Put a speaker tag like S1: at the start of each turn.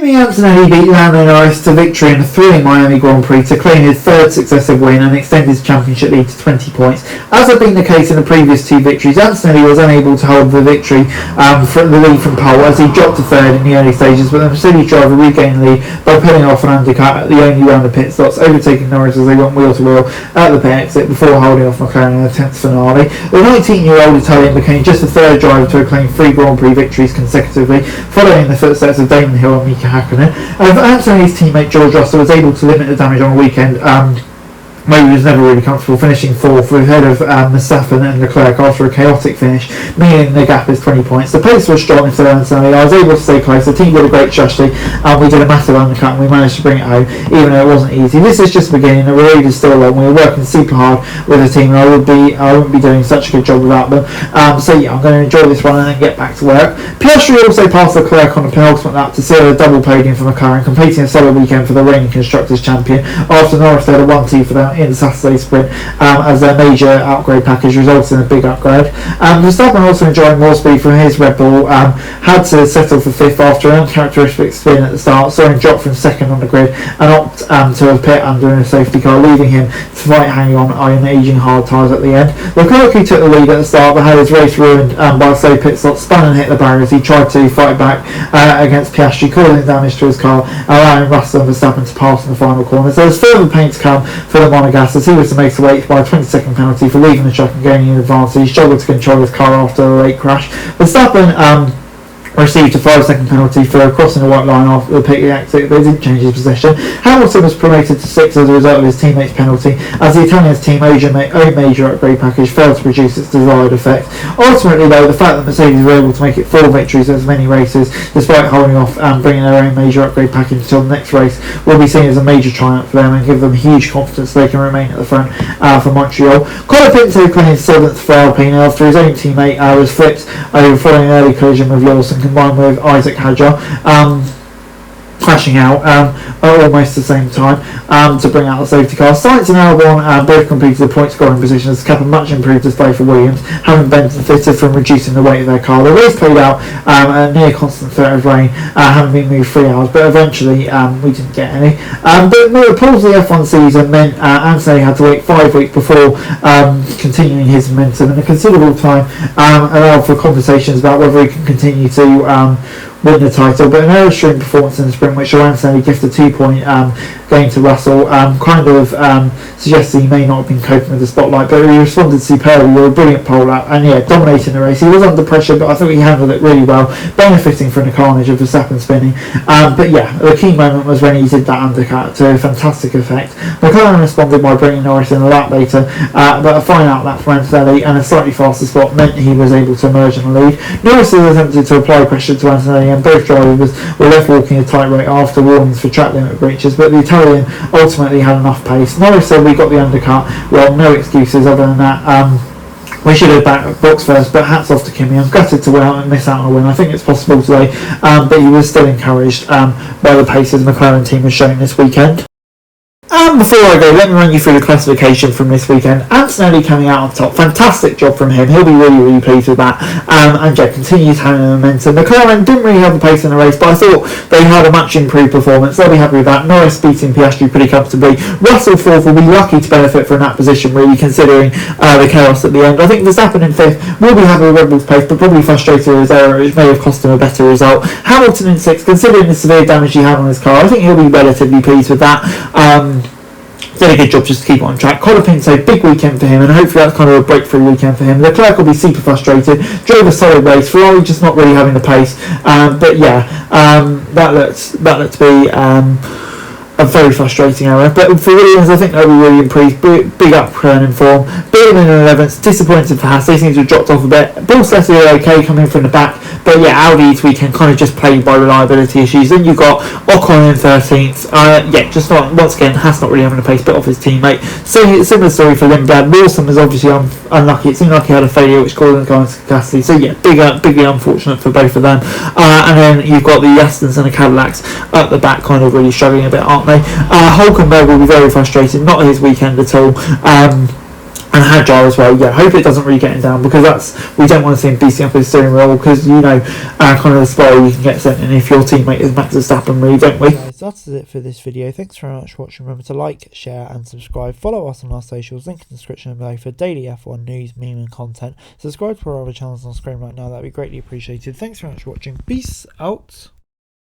S1: Kimi Antonelli beat Lando Norris to victory in a thrilling Miami Grand Prix to claim his third successive win and extend his championship lead to 20 points. As had been the case in the previous two victories, Antonelli was unable to hold the victory from the lead from pole as he dropped to third in the early stages, but the Mercedes driver regained the lead by pulling off an undercut at the only round of pit stops, overtaking Norris as they went wheel to wheel at the pit exit before holding off McLaren in the 10th finale. The 19-year-old Italian became just the third driver to acclaim 3 Grand Prix victories consecutively, following the footsteps of Damon Hill and Mika Hakkinen. Anthony's teammate George Russell was able to limit the damage on the weekend, where he was never really comfortable, finishing 4th ahead of Verstappen and Leclerc after a chaotic finish, meaning the gap is 20 points. The pace was strong for Antonelli. I was able to stay close. The team did a great strategy, and we did a massive undercut and we managed to bring it home, even though it wasn't easy. This is just the beginning. The road is still long. We were working super hard with the team, and I wouldn't be doing such a good job without them. So yeah, I'm going to enjoy this one and then get back to work. Piastri also passed Leclerc on the penultimate lap to seal a double podium for McLaren, completing a solid weekend for the reigning Constructors' Champion after Norris led a 1-2 for them in the Saturday sprint, as their major upgrade package results in a big upgrade. Verstappen, also enjoying more speed from his Red Bull, had to settle for 5th after an uncharacteristic spin at the start, saw him drop from 2nd on the grid and opt to a pit under a safety car, leaving him to fight hanging on iron aging hard tyres at the end. Leclerc, who took the lead at the start but had his race ruined by a slow pit stop, spun and hit the barriers. He tried to fight back against Piastri, causing damage to his car, allowing Russell and Verstappen to pass in the final corner. So there's further pain to come for the Monegasque, as he was to make the weight by a 20-second penalty for leaving the track and gaining an advantage. He struggled to control his car after a late crash. Verstappen received a 5-second penalty for crossing the white line after the pit exit, but he didn't change his position. Hamilton was promoted to 6th as a result of his teammate's penalty, as the Italian's team own major upgrade package failed to produce its desired effect. Ultimately though, the fact that Mercedes were able to make it 4 victories in as many races, despite holding off and bringing their own major upgrade package until the next race, will be seen as a major triumph for them and give them huge confidence they can remain at the front for Montreal. Colapinto claimed 7th for Alpine after his own teammate was flipped over following an early collision with Lawson, combined with Isaac Hadjar crashing out at almost the same time to bring out the safety car. Sainz and Albon both completed the point scoring positions to cap a much improved display for Williams, having benefited from reducing the weight of their car. The race played out a near constant threat of rain, having been moved 3 hours, but eventually we didn't get any. But the pause of the F1 season meant Anthony had to wait 5 weeks before continuing his momentum, and a considerable time allowed for conversations about whether he can continue to win the title. But an error-string performance in the sprint, which Antonelli gifted a 2-point game to Russell, kind of suggested he may not have been coping with the spotlight, but he responded superbly with a brilliant pole lap and dominating the race. He was under pressure, but I thought he handled it really well, benefiting from the carnage of Verstappen spinning. But the key moment was when he did that undercut to fantastic effect. McLaren responded by bringing Norris in a lap later, but a fine out lap from Antonelli and a slightly faster spot meant he was able to emerge in the lead. Norris has attempted to apply pressure to Antonelli, and both drivers were left walking a tight rate after warnings for track limit breaches, but the Italian ultimately had enough pace. Norris said, "We got the undercut, well, no excuses other than that. We should have backed box first, but hats off to Kimi. I'm gutted to miss out on a win. I think it's possible today," but he was still encouraged by the pace his McLaren team was showing this weekend. And before I go, let me run you through the classification from this weekend. Antonelli coming out on top. Fantastic job from him. He'll be really, really pleased with that. And continues having the momentum. McLaren didn't really have the pace in the race, but I thought they had a much improved performance. They'll be happy with that. Norris beating Piastri pretty comfortably. Russell 4th will be lucky to benefit from that position, really, considering the chaos at the end. I think Verstappen in 5th will be happy with Red Bull's pace, but probably frustrated with his error, which may have cost him a better result. Hamilton in 6th, considering the severe damage he had on his car, I think he'll be relatively pleased with that. Did a good job just to keep it on track. Colapinto, big weekend for him, and hopefully that's kind of a breakthrough weekend for him. Leclerc will be super frustrated. Drove a solid race. Ferrari just not really having the pace. That looked to be a very frustrating error. But for Williams, I think they'll be really improved. Big upturn in form. Bielman in 11th, disappointed for Haas. They seem to have dropped off a bit. Borstetti are okay coming from the back, but Audi this weekend kind of just played by reliability issues. Then you've got Ocon in 13th. Just not, once again, Haas not really having the pace, but off his teammate. So similar story for Lindblad. Wilson was obviously unlucky. It seemed like he had a failure which caused him to go into capacity. So bigly unfortunate for both of them. And then you've got the Astons and the Cadillacs at the back, kind of really struggling a bit, aren't they? Hulkenberg will be very frustrated. Not his weekend at all. and agile as well. Yeah, hope it doesn't really get him down, because we don't want to see him beating up his steering wheel, because kind of the spoil you can get sent in if your teammate is Max Verstappen, really, don't we?
S2: Guys, that's it for this video. Thanks very much for watching. Remember to like, share and subscribe. Follow us on our socials, link in the description below for daily F1 news, meme and content. Subscribe to our other channels on screen right now, that'd be greatly appreciated. Thanks very much for watching. Peace out.